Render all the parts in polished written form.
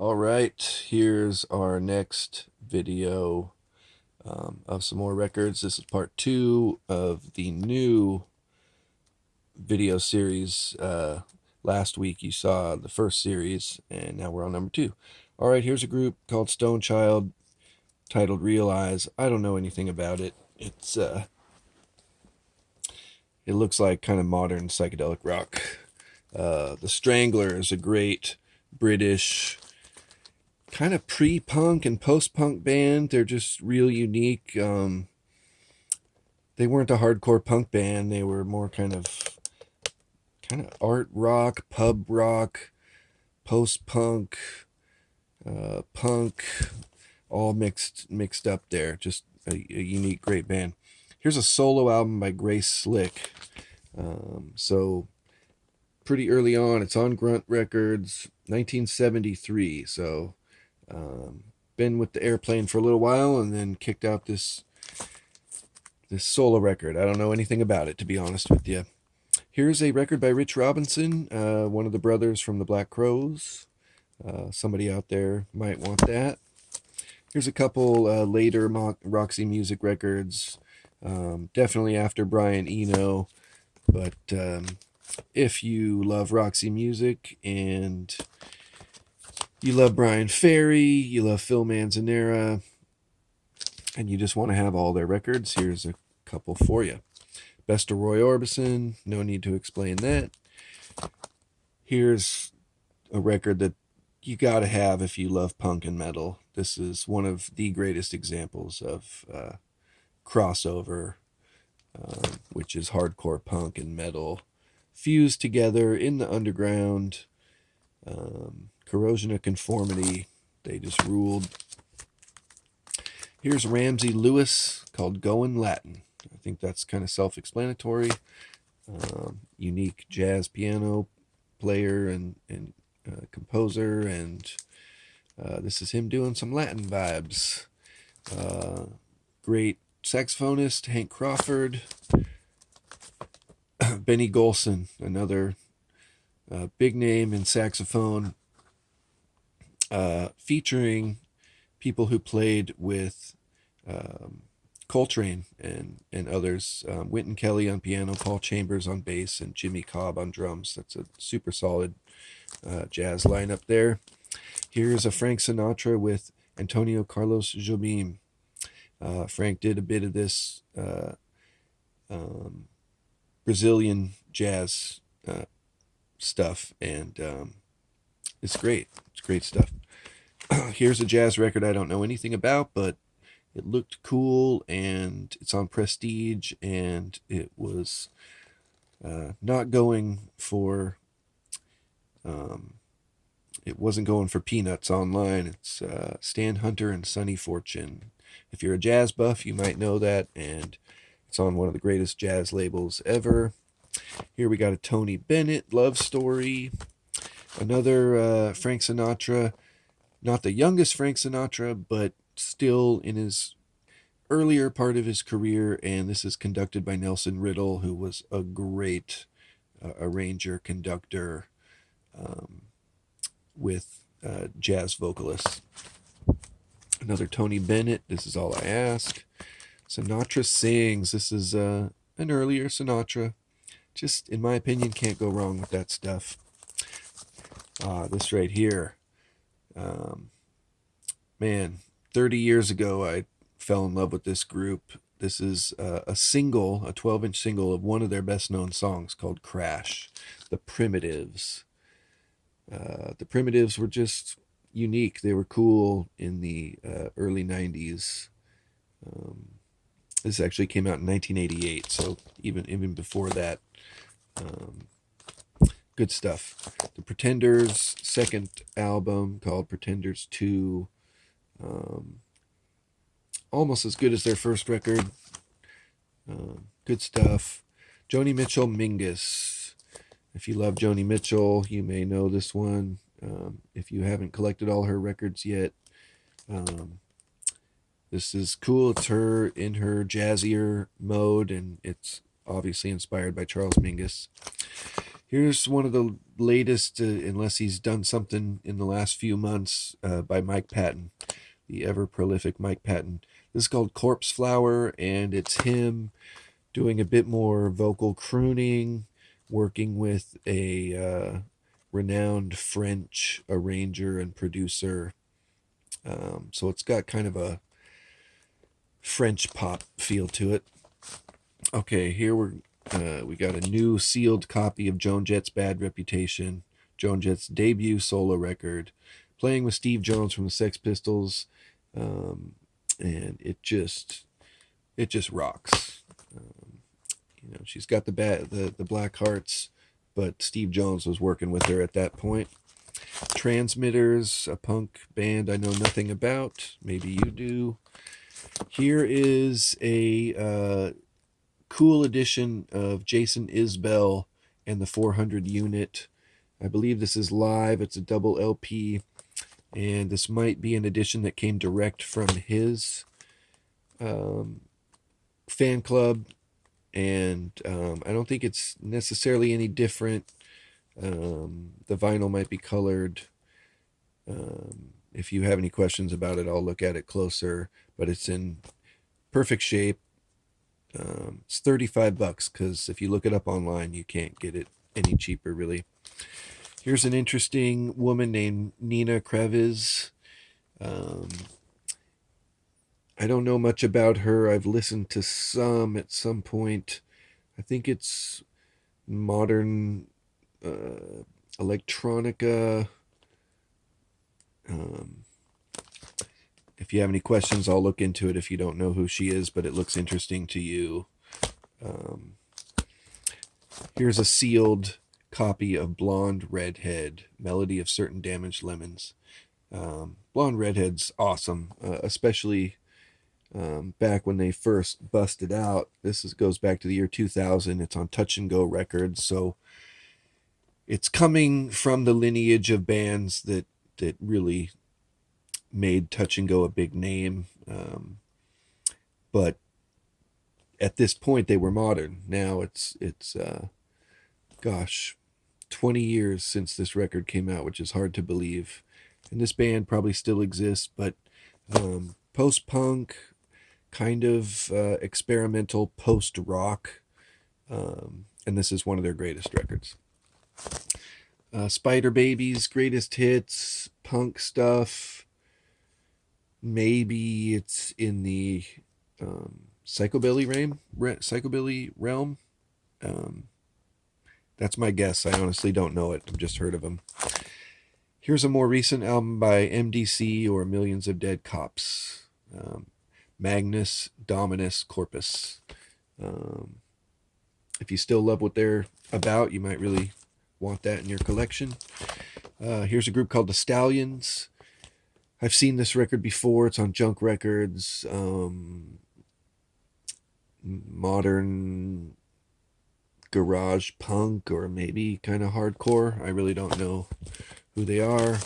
All right, here's our next video of some more records. This is part two of the new video series. Last week you saw the first series, and now we're on number two. All right, here's a group called Stone Child, titled Realize. I don't know anything about it. It looks like kind of modern psychedelic rock. The Strangler is a great British kind of pre-punk and post-punk band. They're just real unique. They weren't a hardcore punk band. They were more kind of art rock, pub rock, post-punk, punk, all mixed up there. Just a unique, great band. Here's a solo album by Grace Slick. So pretty early on. It's on Grunt Records, 1973. So been with the Airplane for a little while, and then kicked out this solo record. I don't know anything about it, to be honest with you. Here's a record by Rich Robinson, one of the brothers from the Black Crowes. Somebody out there might want that. Here's a couple later Roxy Music records, definitely after Brian Eno, but if you love Roxy Music and you love Brian Ferry, you love Phil Manzanera, and you just want to have all their records, here's a couple for you. Best of Roy Orbison, no need to explain that. Here's a record that you got to have if you love punk and metal. This is one of the greatest examples of crossover, which is hardcore punk and metal fused together in the underground. Corrosion of Conformity, they just ruled. Here's Ramsey Lewis, called Goin' Latin. I think that's kind of self-explanatory. Unique jazz piano player and composer, and this is him doing some Latin vibes. Great saxophonist Hank Crawford. Benny Golson, another big name in saxophone, featuring people who played with Coltrane and others. Wynton Kelly on piano, Paul Chambers on bass, and Jimmy Cobb on drums. That's a super solid jazz lineup there. Here's a Frank Sinatra with Antonio Carlos Jobim. Frank did a bit of this Brazilian jazz stuff, and it's great. It's great stuff. Here's a jazz record I don't know anything about, but it looked cool, and it's on Prestige, and it was not going for it wasn't going for peanuts online. It's Stan Hunter and Sonny Fortune. If you're a jazz buff, you might know that, and it's on one of the greatest jazz labels ever. Here we got a Tony Bennett love story. Another Frank Sinatra, not the youngest Frank Sinatra, but still in his earlier part of his career, and this is conducted by Nelson Riddle, who was a great arranger, conductor, with jazz vocalists. Another Tony Bennett, This Is All I Ask. Sinatra Sings, this is an earlier Sinatra. Just, in my opinion, can't go wrong with that stuff. This right here. Man, 30 years ago, I fell in love with this group. This is a single, a 12-inch single of one of their best-known songs called Crash, The Primitives. The Primitives were just unique. They were cool in the early 90s. This actually came out in 1988, so even before that. Good stuff. The Pretenders' second album, called Pretenders 2. Almost as good as their first record. Good stuff. Joni Mitchell Mingus. If you love Joni Mitchell, you may know this one. If you haven't collected all her records yet, this is cool. It's her in her jazzier mode, and it's obviously inspired by Charles Mingus. Here's one of the latest, unless he's done something in the last few months, by Mike Patton, the ever prolific Mike Patton. This is called Corpse Flower, and it's him doing a bit more vocal crooning, working with a renowned French arranger and producer. So it's got kind of a French pop feel to it. Okay, here we got a new sealed copy of Joan Jett's Bad Reputation, Joan Jett's debut solo record, playing with Steve Jones from the Sex Pistols, and it just rocks. She's got the Black Hearts, but Steve Jones was working with her at that point. Transmitters, a punk band I know nothing about. Maybe you do. Here is a cool edition of Jason Isbell and the 400 Unit. I believe this is live. It's a double LP, and this might be an edition that came direct from his fan club, and I don't think it's necessarily any different. The vinyl might be colored. If you have any questions about it, I'll look at it closer, but it's in perfect shape. It's $35 because if you look it up online, you can't get it any cheaper, really. Here's an interesting woman named Nina Kraviz. I don't know much about her. I've listened to some at some point. I think it's modern electronica. If you have any questions, I'll look into it if you don't know who she is, but it looks interesting to you. Here's a sealed copy of Blonde Redhead, Melody of Certain Damaged Lemons. Blonde Redhead's awesome, especially back when they first busted out. This goes back to the year 2000. It's on Touch and Go Records, so it's coming from the lineage of bands that really made Touch and Go a big name. But at this point, they were modern. Now it's 20 years since this record came out, which is hard to believe. And this band probably still exists, but post-punk, kind of experimental post-rock. And this is one of their greatest records. Spider Babies, greatest hits, punk stuff. Maybe it's in the psychobilly realm. That's my guess. I honestly don't know it. I've just heard of them. Here's a more recent album by MDC, or Millions of Dead Cops. Magnus Dominus Corpus. If you still love what they're about, you might really want that in your collection. Here's a group called the Stallions. I've seen this record before. It's on Junk Records. Modern garage punk, or maybe kind of hardcore. I really don't know who they are.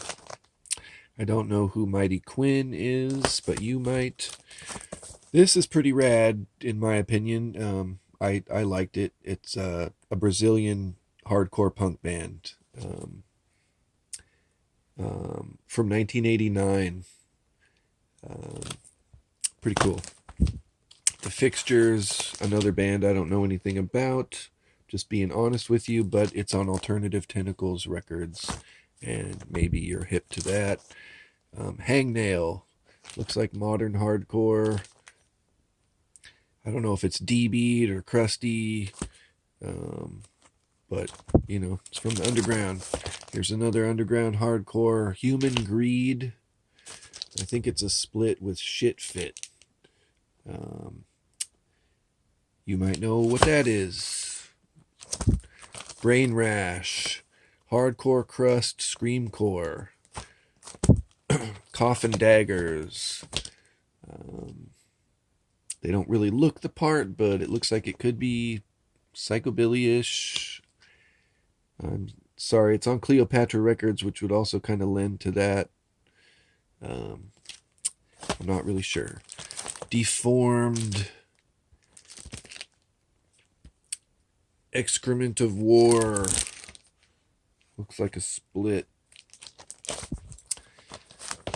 I don't know who Mighty Quinn is, but you might. This is pretty rad, in my opinion. I liked it. It's a Brazilian hardcore punk band from 1989. Pretty cool. The Fixtures, another band I don't know anything about, just being honest with you, but it's on Alternative Tentacles Records, and maybe you're hip to that. Hangnail, looks like modern hardcore. I don't know if it's D-Beat or crusty, but, it's from the underground. Here's another underground hardcore, Human Greed. I think it's a split with Shit Fit. You might know what that is. Brain Rash, Hardcore Crust, Screamcore, Coffin Daggers. They don't really look the part, but it looks like it could be psychobilly-ish. I'm sorry, it's on Cleopatra Records, which would also kind of lend to that. I'm not really sure. Deformed, Excrement of War, Looks like a split.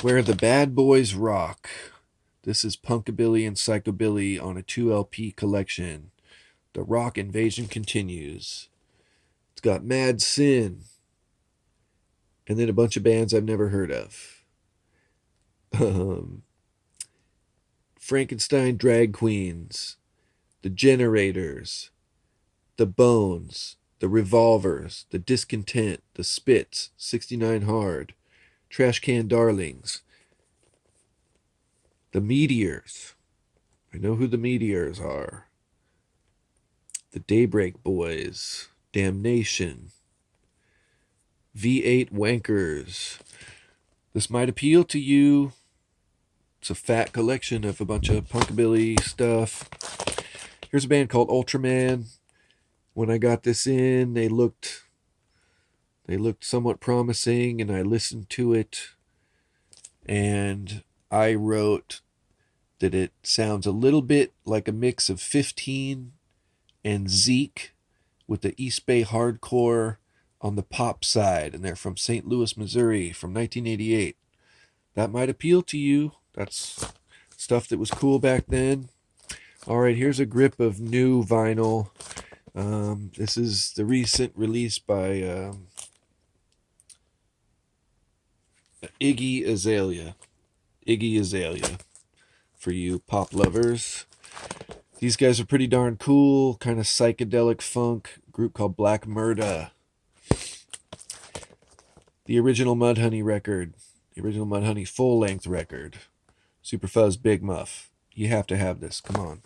Where the Bad Boys Rock. This is Punkabilly and Psychobilly on a 2 LP collection. The rock invasion continues. It's got Mad Sin. And then a bunch of bands I've never heard of. Frankenstein Drag Queens. The Generators. The Bones. The Revolvers. The Discontent. The Spits. 69 Hard. Trash Can Darlings. The Meteors. I know who the Meteors are. The Daybreak Boys. Damnation. V8 Wankers. This might appeal to you. It's a fat collection of a bunch of punkabilly stuff. Here's a band called Ultraman. When I got this in, they looked somewhat promising, and I listened to it, and I wrote that it sounds a little bit like a mix of 15 and Zeke with the East Bay hardcore on the pop side, and they're from St. Louis, Missouri from 1988. That might appeal to you. That's stuff that was cool back then. All right, here's a grip of new vinyl. This is the recent release by Iggy Azalea. Iggy Azalea, for you pop lovers. These guys are pretty darn cool, kind of psychedelic funk group called Black Murda. The original Mudhoney record, the original Mudhoney full-length record. Superfuzz Big Muff. You have to have this. Come on.